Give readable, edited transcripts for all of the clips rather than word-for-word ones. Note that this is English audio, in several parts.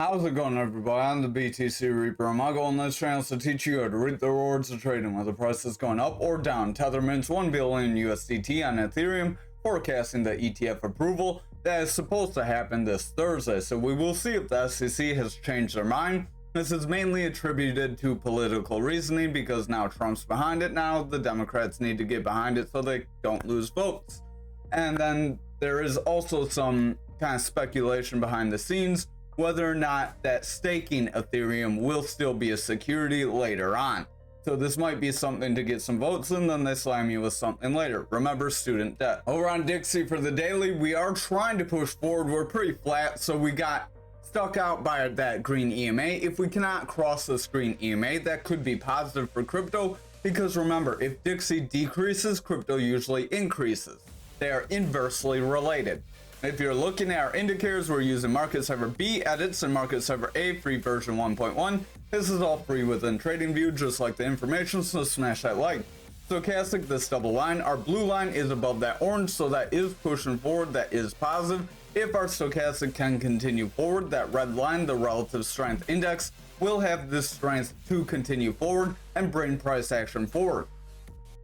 How's it going, everybody? I'm the BTC Reaper. My goal on this channel is to teach you how to reap the rewards of trading, whether the price is going up or down. Tether mints 1 billion USDT on Ethereum, forecasting the ETF approval that is supposed to happen this Thursday. So we will see if the SEC has changed their mind. This is mainly attributed to political reasoning because now Trump's behind it. Now the Democrats need to get behind it so they don't lose votes. And then there is also some kind of speculation behind the scenes whether or not that staking Ethereum will still be a security later on. So this might be something to get some votes and then they slam you with something later. Remember, student debt. Over on Dixie for the daily, we are trying to push forward. We're pretty flat, so we got stuck out by that green EMA. If we cannot cross this green EMA, that could be positive for crypto, because remember, if Dixie decreases, crypto usually increases. They are inversely related. If you're looking at our indicators, we're using Market Cipher B edits and Market Cipher A free version 1.1. This is all free within TradingView, just like the information, so smash that like. Stochastic, this double line, our blue line is above that orange, so that is pushing forward, that is positive. If our stochastic can continue forward, that red line, the relative strength index, will have this strength to continue forward and bring price action forward.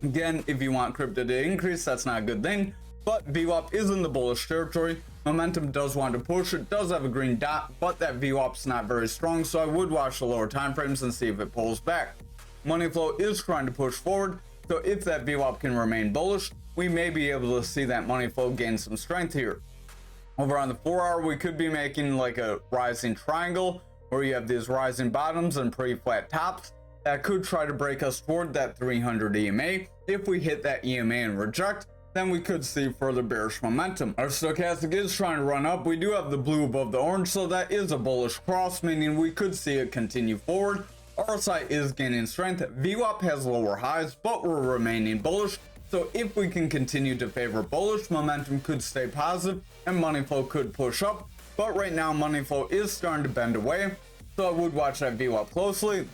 Again, if you want crypto to increase, that's not a good thing. But VWAP is in the bullish territory. Momentum does want to push. It does have a green dot, but that VWAP's not very strong, so I would watch the lower time frames and see if it pulls back. Money flow is trying to push forward, so if that VWAP can remain bullish, we may be able to see that money flow gain some strength here. Over on the 4 hour, we could be making like a rising triangle where you have these rising bottoms and pretty flat tops. That could try to break us toward that 300 EMA. If we hit that EMA and reject, then we could see further bearish momentum. Our stochastic is trying to run up. We do have the blue above the orange, so that is a bullish cross, meaning we could see it continue forward. RSI is gaining strength. VWAP has lower highs, but we're remaining bullish. So if we can continue to favor bullish, momentum could stay positive and money flow could push up. But right now, money flow is starting to bend away, so I would watch that VWAP closely.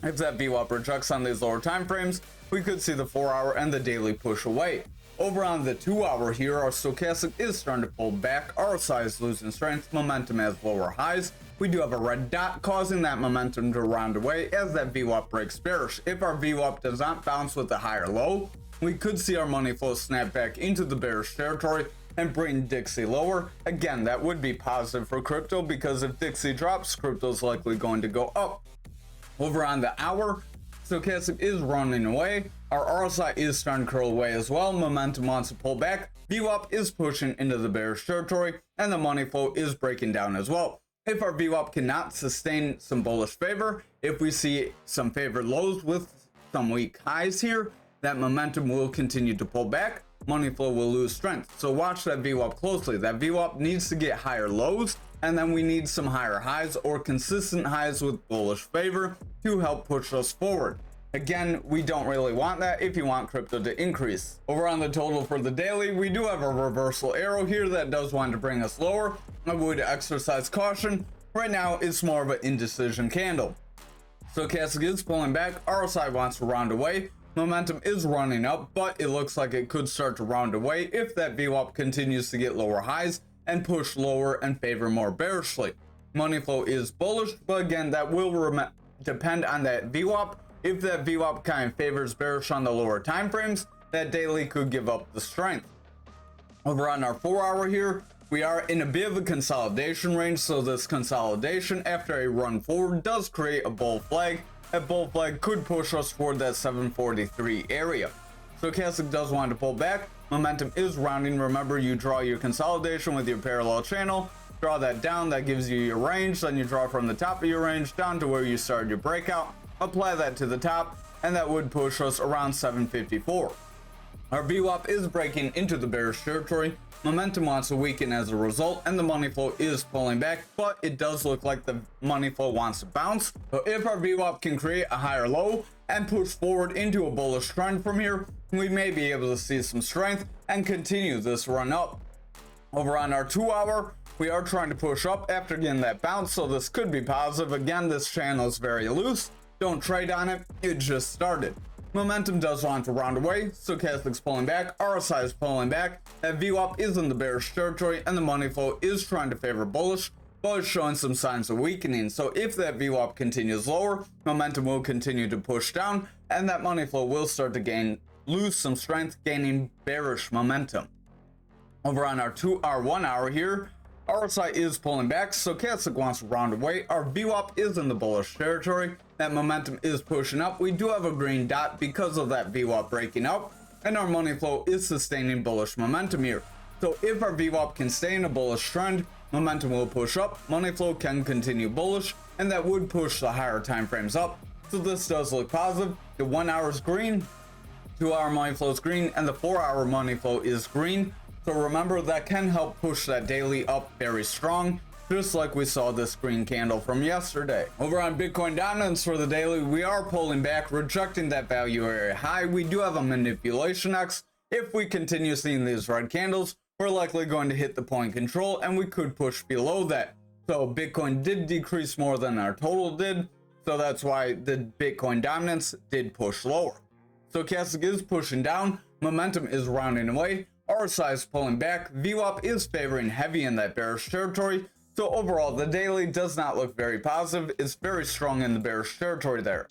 If that VWAP rejects on these lower time frames, we could see the 4 hour and the daily push away. Over on the 2 hour here, our stochastic is starting to pull back. RSI is losing strength. Momentum has lower highs. We do have a red dot causing that momentum to round away as that VWAP breaks bearish. If our VWAP does not bounce with a higher low, we could see our money flow snap back into the bearish territory and bring Dixie lower. Again, that would be positive for crypto because if Dixie drops, crypto is likely going to go up. Over on the hour, stochastic is running away. Our RSI is starting to curl away as well. Momentum wants to pull back. VWAP is pushing into the bearish territory and the money flow is breaking down as well. If our VWAP cannot sustain some bullish favor, if we see some favored lows with some weak highs here, that momentum will continue to pull back. Money flow will lose strength. So watch that VWAP closely. That VWAP needs to get higher lows, and then we need some higher highs or consistent highs with bullish favor to help push us forward. Again, we don't really want that if you want crypto to increase. Over on the total for the daily, we do have a reversal arrow here that does want to bring us lower. I would exercise caution. Right now, it's more of an indecision candle. Stochastic is pulling back. RSI wants to round away. Momentum is running up, but it looks like it could start to round away if that VWAP continues to get lower highs and push lower and favor more bearishly. Money flow is bullish, but again, that will depend on that VWAP. If that VWAP kind of favors bearish on the lower time frames, that daily could give up the strength. Over on our 4 hour here, we are in a bit of a consolidation range, so this consolidation after a run forward does create a bull flag. That bull flag could push us toward that 743 area. Stochastic does want to pull back. Momentum is rounding. Remember, you draw your consolidation with your parallel channel, draw that down, that gives you your range, then you draw from the top of your range down to where you started your breakout. Apply that to the top, and that would push us around 754. Our VWAP is breaking into the bearish territory. Momentum wants to weaken as a result, and the money flow is pulling back, but it does look like the money flow wants to bounce. So if our VWAP can create a higher low and push forward into a bullish trend from here, we may be able to see some strength and continue this run up. Over on our 2 hour, we are trying to push up after getting that bounce, so this could be positive. Again, this channel is very loose. Don't trade on it, it just started. Momentum does want to round away, stochastic's pulling back, RSI is pulling back, that VWAP is in the bearish territory, and the money flow is trying to favor bullish. but it's showing some signs of weakening. So if that VWAP continues lower, momentum will continue to push down, and that money flow will start to lose some strength, gaining bearish momentum. Over on our 1 hour here, RSI is pulling back, stochastic wants to round away. Our VWAP is in the bullish territory. That momentum is pushing up. We do have a green dot because of that VWAP breaking up, and our money flow is sustaining bullish momentum here. So if our VWAP can stay in a bullish trend, momentum will push up, money flow can continue bullish, and that would push the higher time frames up. So this does look positive. The 1 hour is green, 2 hour money flow is green, and the 4 hour money flow is green. So remember, that can help push that daily up very strong, just like we saw this green candle from yesterday. Over on Bitcoin dominance for the daily, we are pulling back, rejecting that value area high. We do have a manipulation X. If we continue seeing these red candles, we're likely going to hit the point control, and we could push below that. So Bitcoin did decrease more than our total did, so that's why the Bitcoin dominance did push lower. Stochastic is pushing down, momentum is rounding away, RSI is pulling back, VWAP is favoring heavy in that bearish territory. So overall, the daily does not look very positive. It's very strong in the bearish territory there.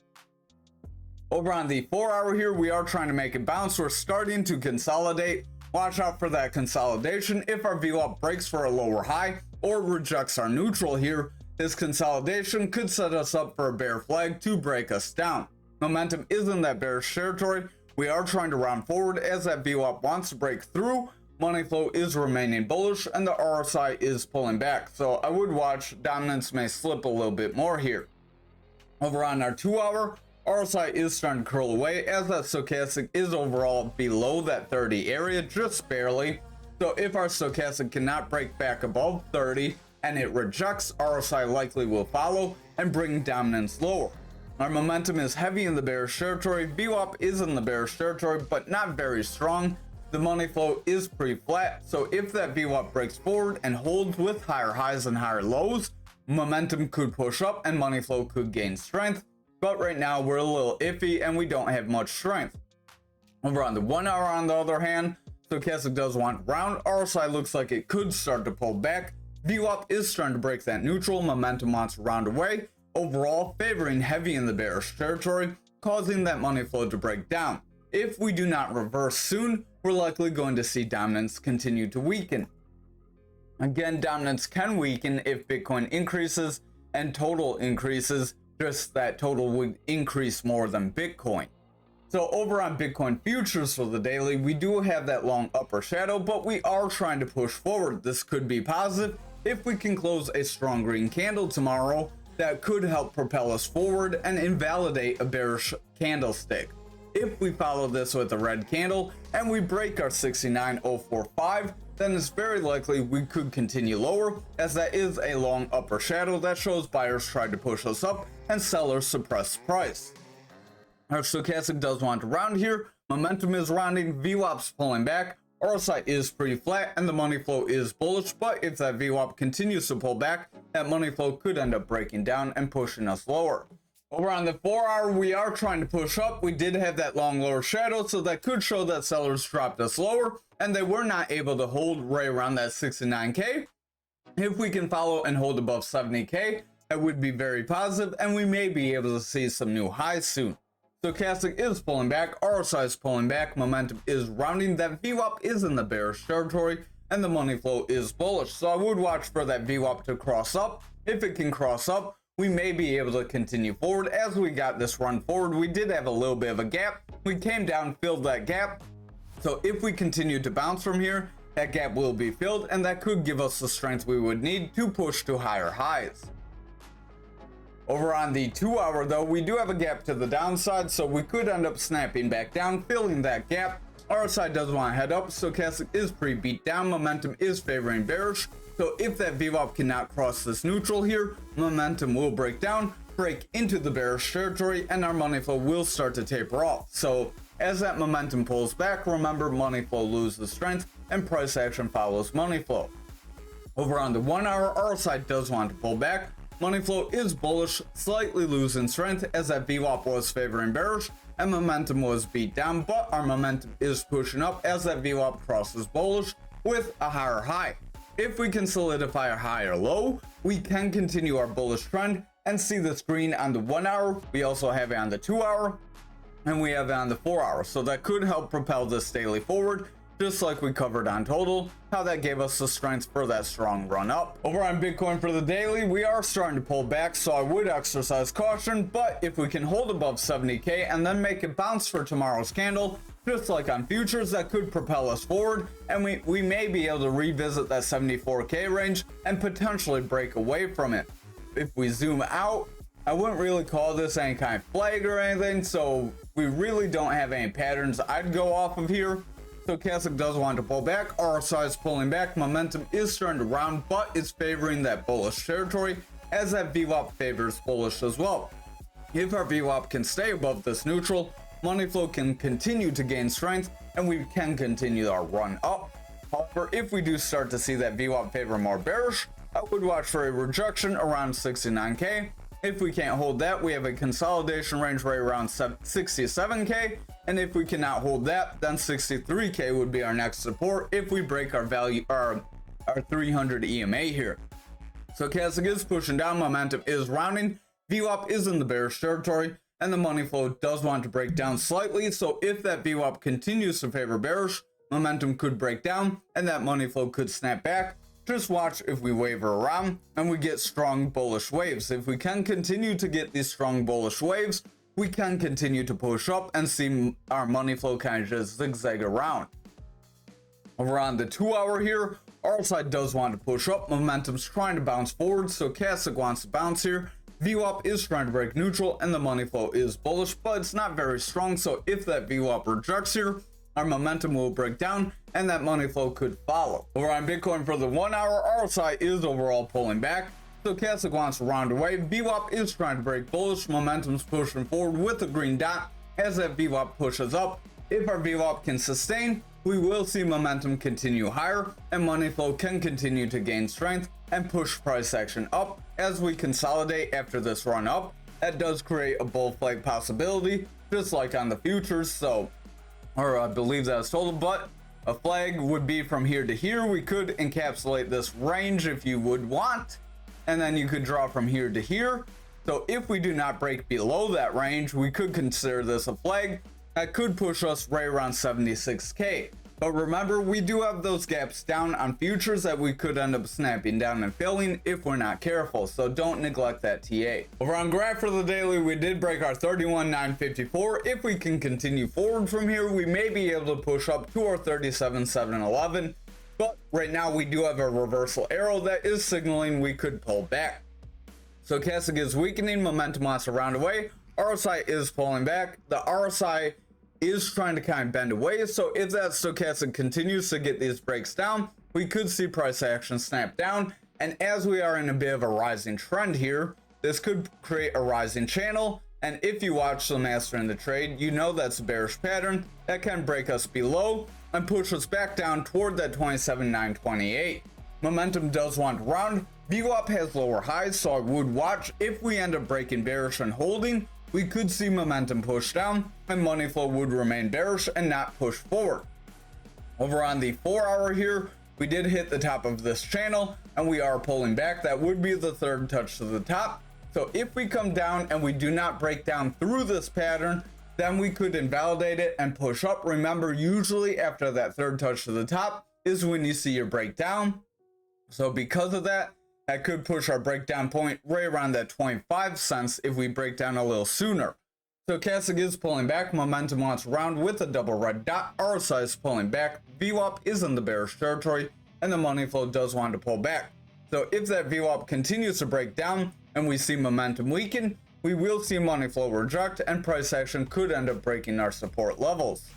Over on the 4 hour here, we are trying to make a bounce. We're starting to consolidate. Watch out for that consolidation. If our VWAP breaks for a lower high or rejects our neutral here, this consolidation could set us up for a bear flag to break us down. Momentum is in that bearish territory. We are trying to round forward as that VWAP wants to break through. Money flow is remaining bullish, and the RSI is pulling back. So I would watch dominance may slip a little bit more here. Over on our 2 hour, RSI is starting to curl away as that stochastic is overall below that 30 area, just barely. So if our stochastic cannot break back above 30 and it rejects, RSI likely will follow and bring dominance lower. Our momentum is heavy in the bearish territory. VWAP is in the bearish territory, but not very strong. The money flow is pretty flat. So if that VWAP breaks forward and holds with higher highs and higher lows, momentum could push up and money flow could gain strength. But right now we're a little iffy and we don't have much strength. Over on the 1 hour, on the other hand, stochastic does want round. RSI looks like it could start to pull back. VWAP is starting to break that neutral. Momentum wants to round away. Overall, favoring heavy in the bearish territory, causing that money flow to break down. If we do not reverse soon, we're likely going to see dominance continue to weaken. Again, dominance can weaken if Bitcoin increases and total increases, just that total would increase more than Bitcoin. So over on Bitcoin futures for the daily, we do have that long upper shadow, but we are trying to push forward. This could be positive if we can close a strong green candle tomorrow. That could help propel us forward and invalidate a bearish candlestick. If we follow this with a red candle and we break our 69045, then it's very likely we could continue lower, as that is a long upper shadow that shows buyers tried to push us up and sellers suppressed price. Our stochastic does want to round here. Momentum is rounding, VWAP's pulling back, RSI is pretty flat, and the money flow is bullish, but if that VWAP continues to pull back, that money flow could end up breaking down and pushing us lower. Over on the 4 hour, we are trying to push up. We did have that long lower shadow, so that could show that sellers dropped us lower, and they were not able to hold right around that 69K. If we can follow and hold above 70K, that would be very positive, and we may be able to see some new highs soon. Stochastic is pulling back, RSI is pulling back, momentum is rounding, that VWAP is in the bearish territory, and the money flow is bullish. So I would watch for that VWAP to cross up. If it can cross up, we may be able to continue forward. As we got this run forward, we did have a little bit of a gap. We came down, filled that gap. So if we continue to bounce from here, that gap will be filled, and that could give us the strength we would need to push to higher highs. Over on the 2 hour though, we do have a gap to the downside, so we could end up snapping back down, filling that gap. RSI does want to head up, stochastic is pretty beat down, momentum is favoring bearish. So if that VWAP cannot cross this neutral here, momentum will break down, break into the bearish territory, and our money flow will start to taper off. So as that momentum pulls back, remember, money flow loses strength and price action follows money flow. Over on the 1 hour, RSI does want to pull back. Money flow is bullish, slightly losing strength as that VWAP was favoring bearish and momentum was beat down, but our momentum is pushing up as that VWAP crosses bullish with a higher high. if we can solidify a higher low, we can continue our bullish trend and see this green on the 1 hour. We also have it on the 2 hour, and we have it on the 4 hour. So that could help propel this daily forward, just like we covered on total, how that gave us the strength for that strong run up. Over on Bitcoin for the daily, we are starting to pull back, so I would exercise caution, but if we can hold above 70k and then make it bounce for tomorrow's candle, just like on futures, that could propel us forward, and we may be able to revisit that 74k range and potentially break away from it. If we zoom out, I wouldn't really call this any kind of flag or anything, so we really don't have any patterns I'd go off of here. Stochastic does want to pull back, RSI is pulling back, momentum is starting to round, but it's favoring that bullish territory, as that VWAP favors bullish as well. If our VWAP can stay above this neutral, money flow can continue to gain strength, and we can continue our run up. However, if we do start to see that VWAP favor more bearish, I would watch for a rejection around 69k. If we can't hold that, we have a consolidation range right around 67k, and if we cannot hold that, then 63k would be our next support if we break our value, our 300 EMA here. So Stochastic is pushing down, momentum is rounding, VWAP is in the bearish territory, and the money flow does want to break down slightly. So if that VWAP continues to favor bearish, momentum could break down, and that money flow could snap back. Just watch if we waver around and we get strong bullish waves. If we can continue to get these strong bullish waves, we can continue to push up and see our money flow kind of just zigzag around. Over on the 2 hour here, RSI does want to push up, momentum's trying to bounce forward, Stochastic wants to bounce here. VWAP is trying to break neutral and the money flow is bullish, but it's not very strong. So if that VWAP rejects here, our momentum will break down and that money flow could follow. Over on Bitcoin for the 1 hour, RSI is overall pulling back. Stochastic wants to round away. VWAP is trying to break bullish. Momentum's pushing forward with a green dot as that VWAP pushes up. If our VWAP can sustain, we will see momentum continue higher and money flow can continue to gain strength and push price action up as we consolidate after this run up. That does create a bull flag possibility, just like on the futures. So, or I believe that's total, but a flag would be from here to here. We could encapsulate this range if you would want, and then you could draw from here to here. So if we do not break below that range, we could consider this a flag that could push us right around 76k. But remember, we do have those gaps down on futures that we could end up snapping down and filling if we're not careful, so don't neglect that TA. Over on graph for the daily, we did break our 31,954. If we can continue forward from here, we may be able to push up to our 37,711. But right now we do have a reversal arrow that is signaling we could pull back. So Stochastic is weakening, momentum wants to round away. RSI is pulling back. The RSI is trying to kind of bend away, so if that Stochastic continues to get these breaks down, we could see price action snap down, and as we are in a bit of a rising trend here, this could create a rising channel, and if you watch the master in the trade, you know that's a bearish pattern that can break us below and push us back down toward that 27,928. Momentum does want to round. VWAP has lower highs, so I would watch. If we end up breaking bearish and holding, we could see momentum push down and money flow would remain bearish and not push forward. Over on the 4 hour here, we did hit the top of this channel and we are pulling back. That would be the third touch to the top. So if we come down and we do not break down through this pattern, then we could invalidate it and push up. Remember, usually after that third touch to the top is when you see your breakdown. So because of that, that could push our breakdown point right around that 25 cents if we break down a little sooner. So Stochastic is pulling back, momentum wants round with a double red dot, RSI is pulling back, VWAP is in the bearish territory, and the money flow does want to pull back. So if that VWAP continues to break down and we see momentum weaken, we will see money flow reject and price action could end up breaking our support levels.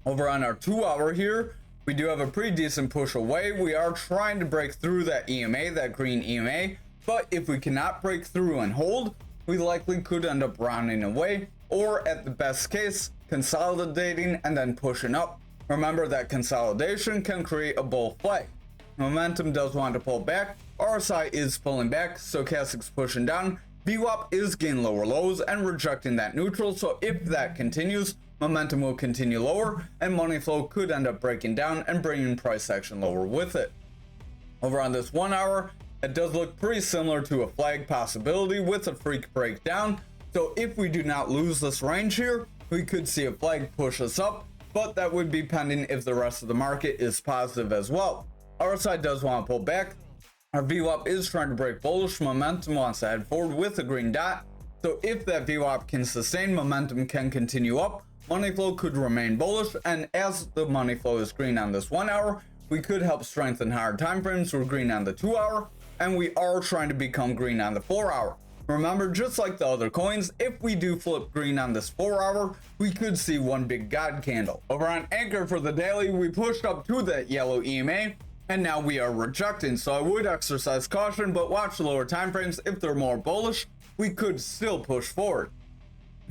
Over on our 2 hour here, we do have a pretty decent push away. We are trying to break through that EMA, that green EMA, but if we cannot break through and hold, we likely could end up rounding away, or at the best case, consolidating and then pushing up. Remember that consolidation can create a bull flag. Momentum does want to pull back, RSI is pulling back, Stochastic's pushing down, VWAP is gaining lower lows and rejecting that neutral, so if that continues, momentum will continue lower and money flow could end up breaking down and bringing price action lower with it. Over on this 1 hour, it does look pretty similar to a flag possibility with a freak breakdown. So if we do not lose this range here, we could see a flag push us up, but that would be pending if the rest of the market is positive as well. RSI does want to pull back. Our VWAP is trying to break bullish. Momentum wants to head forward with a green dot. So if that VWAP can sustain, momentum can continue up. Money flow could remain bullish, and as the money flow is green on this 1 hour, we could help strengthen higher time frames. We're green on the 2 hour, and we are trying to become green on the 4 hour. Remember, just like the other coins, if we do flip green on this 4 hour, we could see one big God candle. Over on Anchor for the daily, we pushed up to that yellow EMA, and now we are rejecting. So I would exercise caution, but watch the lower time frames. If they're more bullish, we could still push forward.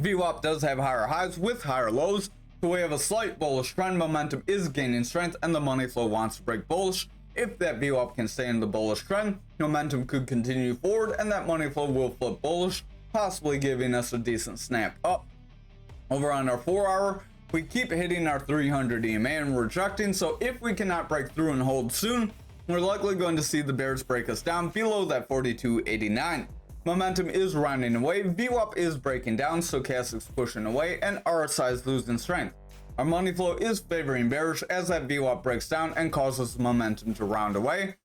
VWAP does have higher highs with higher lows, so we have a slight bullish trend. Momentum is gaining strength, and the money flow wants to break bullish. If that VWAP can stay in the bullish trend, momentum could continue forward, and that money flow will flip bullish, possibly giving us a decent snap up. Over on our 4 hour, we keep hitting our 300 EMA and rejecting, so if we cannot break through and hold soon, we're likely going to see the bears break us down below that 42.89. Momentum is rounding away, VWAP is breaking down, stochastic's pushing away, and RSI is losing strength. Our money flow is favoring bearish as that VWAP breaks down and causes momentum to round away.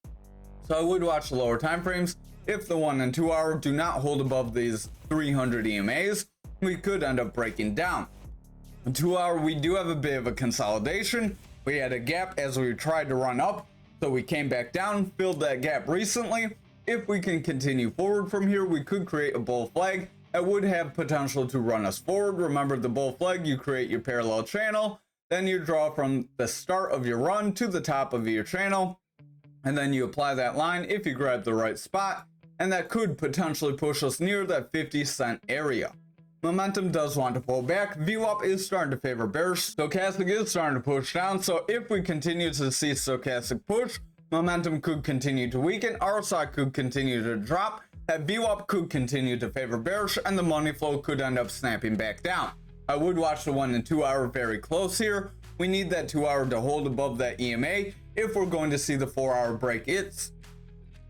So I would watch the lower time frames. If the 1 and 2 hour do not hold above these 300 EMAs, we could end up breaking down. The 2 hour, we do have a bit of a consolidation. We had a gap as we tried to run up, so we came back down, filled that gap recently. If we can continue forward from here, we could create a bull flag that would have potential to run us forward. Remember, the bull flag, you create your parallel channel, then you draw from the start of your run to the top of your channel, and then you apply that line if you grab the right spot, and that could potentially push us near that 50 cent area. Momentum does want to pull back. VWAP is starting to favor bearish. Stochastic is starting to push down, so if we continue to see stochastic push, momentum could continue to weaken, RSI could continue to drop, that VWAP could continue to favor bearish, and the money flow could end up snapping back down. I would watch the 1 and 2 hour very close here. We need that 2 hour to hold above that EMA if we're going to see the 4 hour break its.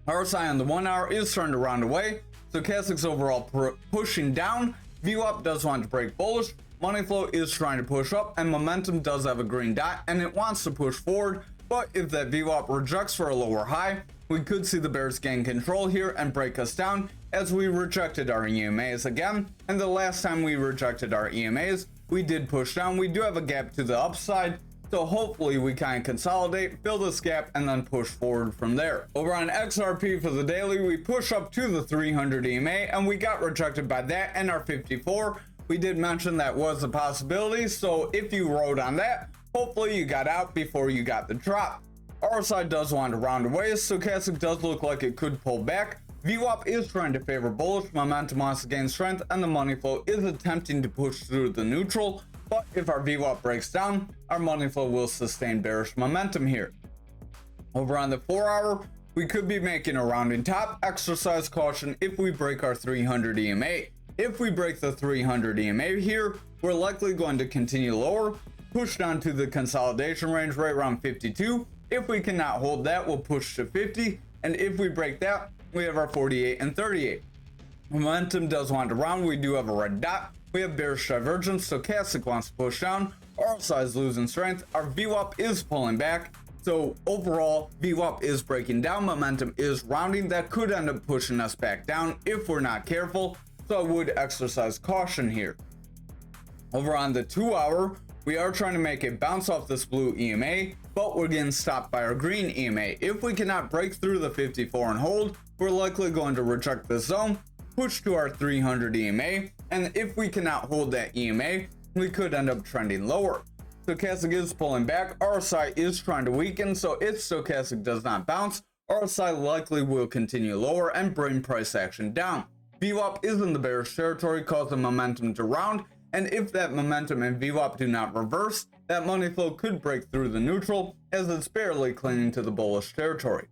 RSI on the 1 hour is starting to round away. Stochastic's overall pushing down. VWAP does want to break bullish. Money flow is trying to push up, and momentum does have a green dot and it wants to push forward. But if that VWAP rejects for a lower high, we could see the bears gain control here and break us down as we rejected our EMAs again. And the last time we rejected our EMAs, we did push down. We do have a gap to the upside, so hopefully we kind of consolidate, fill this gap, and then push forward from there. Over on XRP for the daily, we push up to the 300 EMA and we got rejected by that and our 54. We did mention that was a possibility, so if you rode on that, hopefully you got out before you got the drop. RSI does want to round away. Stochastic does look like it could pull back. VWAP is trying to favor bullish. Momentum wants to gain strength, and the money flow is attempting to push through the neutral. But if our VWAP breaks down, our money flow will sustain bearish momentum here. Over on the 4 hour, we could be making a rounding top. Exercise caution if we break our 300 EMA. If we break the 300 EMA here, we're likely going to continue lower, push down to the consolidation range right around 52. If we cannot hold that, we'll push to 50. And if we break that, we have our 48 and 38. Momentum does want to round. We do have a red dot. We have bearish divergence. Stochastic wants to push down. RSI is losing strength. Our VWAP is pulling back. So overall, VWAP is breaking down. Momentum is rounding. That could end up pushing us back down if we're not careful. So I would exercise caution here. Over on the 2 hour, we are trying to make a bounce off this blue EMA, but we're getting stopped by our green EMA. If we cannot break through the 54 and hold, we're likely going to reject this zone, push to our 300 EMA, and if we cannot hold that EMA, we could end up trending lower. Stochastic is pulling back. RSI is trying to weaken, so if stochastic does not bounce, RSI likely will continue lower and bring price action down. VWAP is in the bearish territory, causing momentum to round, and if that momentum and VWAP do not reverse, that money flow could break through the neutral as it's barely clinging to the bullish territory.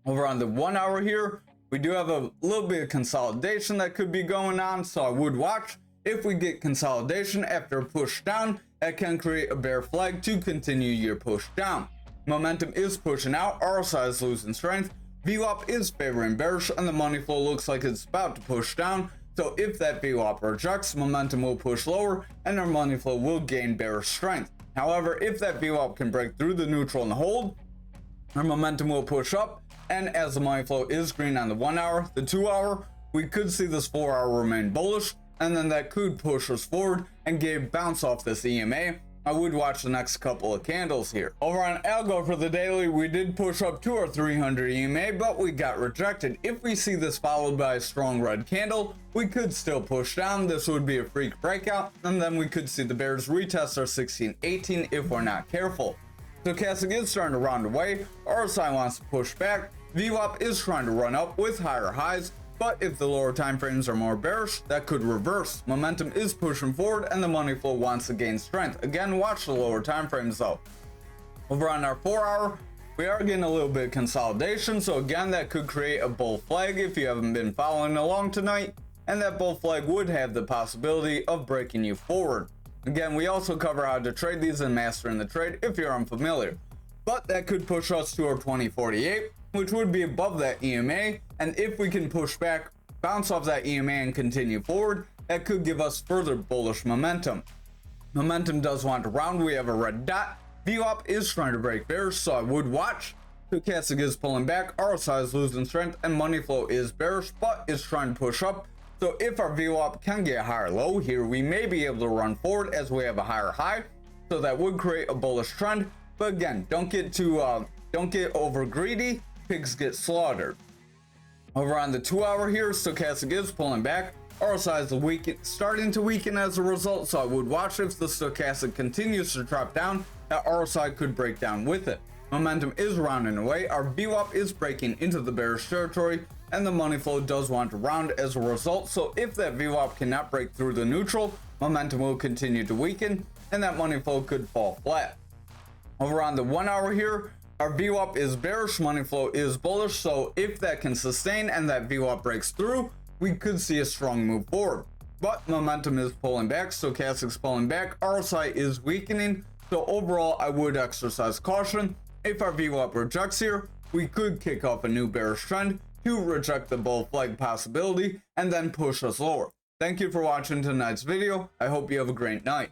Over on the 1 hour here, we do have a little bit of consolidation that could be going on, so I would watch. If we get consolidation after a push down, that can create a bear flag to continue your push down. Momentum is pushing out, RSI is losing strength, VWAP is favoring bearish, and the money flow looks like it's about to push down. So if that VWAP rejects, momentum will push lower and our money flow will gain bearish strength. However, if that VWAP can break through the neutral and hold, our momentum will push up, and as the money flow is green on the 1 hour, the 2 hour, we could see this 4 hour remain bullish, and then that could push us forward and give bounce off this EMA. I would watch the next couple of candles here. Over on Algo for the daily, we did push up to our 300 EMA, but we got rejected. If we see this followed by a strong red candle, we could still push down. This would be a freak breakout, and then we could see the bears retest our 1618 if we're not careful. Stochastic is starting to round away, RSI wants to push back, VWAP is trying to run up with higher highs, but if the lower time frames are more bearish, that could reverse. Momentum is pushing forward and the money flow wants to gain strength. Again, watch the lower time frames though. Over on our 4 hour, we are getting a little bit of consolidation, so again that could create a bull flag if you haven't been following along tonight, and that bull flag would have the possibility of breaking you forward. Again, we also cover how to trade these and mastering the trade if you're unfamiliar, but that could push us to our 2048, which would be above that EMA, and if we can push back, bounce off that EMA and continue forward, that could give us further bullish momentum. Momentum does want to round, we have a red dot, VWAP is trying to break bearish, so I would watch. Stochastic is pulling back, RSI is losing strength, and money flow is bearish, but is trying to push up. So if our VWAP can get a higher low here, we may be able to run forward as we have a higher high, so that would create a bullish trend. But again, don't get over greedy, pigs get slaughtered. Over on the 2 hour here, Stochastic is pulling back, RSI is starting to weaken as a result, so I would watch if the Stochastic continues to drop down, that RSI could break down with it. Momentum is rounding away, our VWAP is breaking into the bearish territory, and the money flow does want to round as a result, so if that VWAP cannot break through the neutral, momentum will continue to weaken, and that money flow could fall flat. Over on the 1 hour here, our VWAP is bearish, money flow is bullish, so if that can sustain and that VWAP breaks through, we could see a strong move forward. But momentum is pulling back, Stochastic's pulling back, RSI is weakening, so overall I would exercise caution. If our VWAP rejects here, we could kick off a new bearish trend to reject the bull flag possibility and then push us lower. Thank you for watching tonight's video. I hope you have a great night.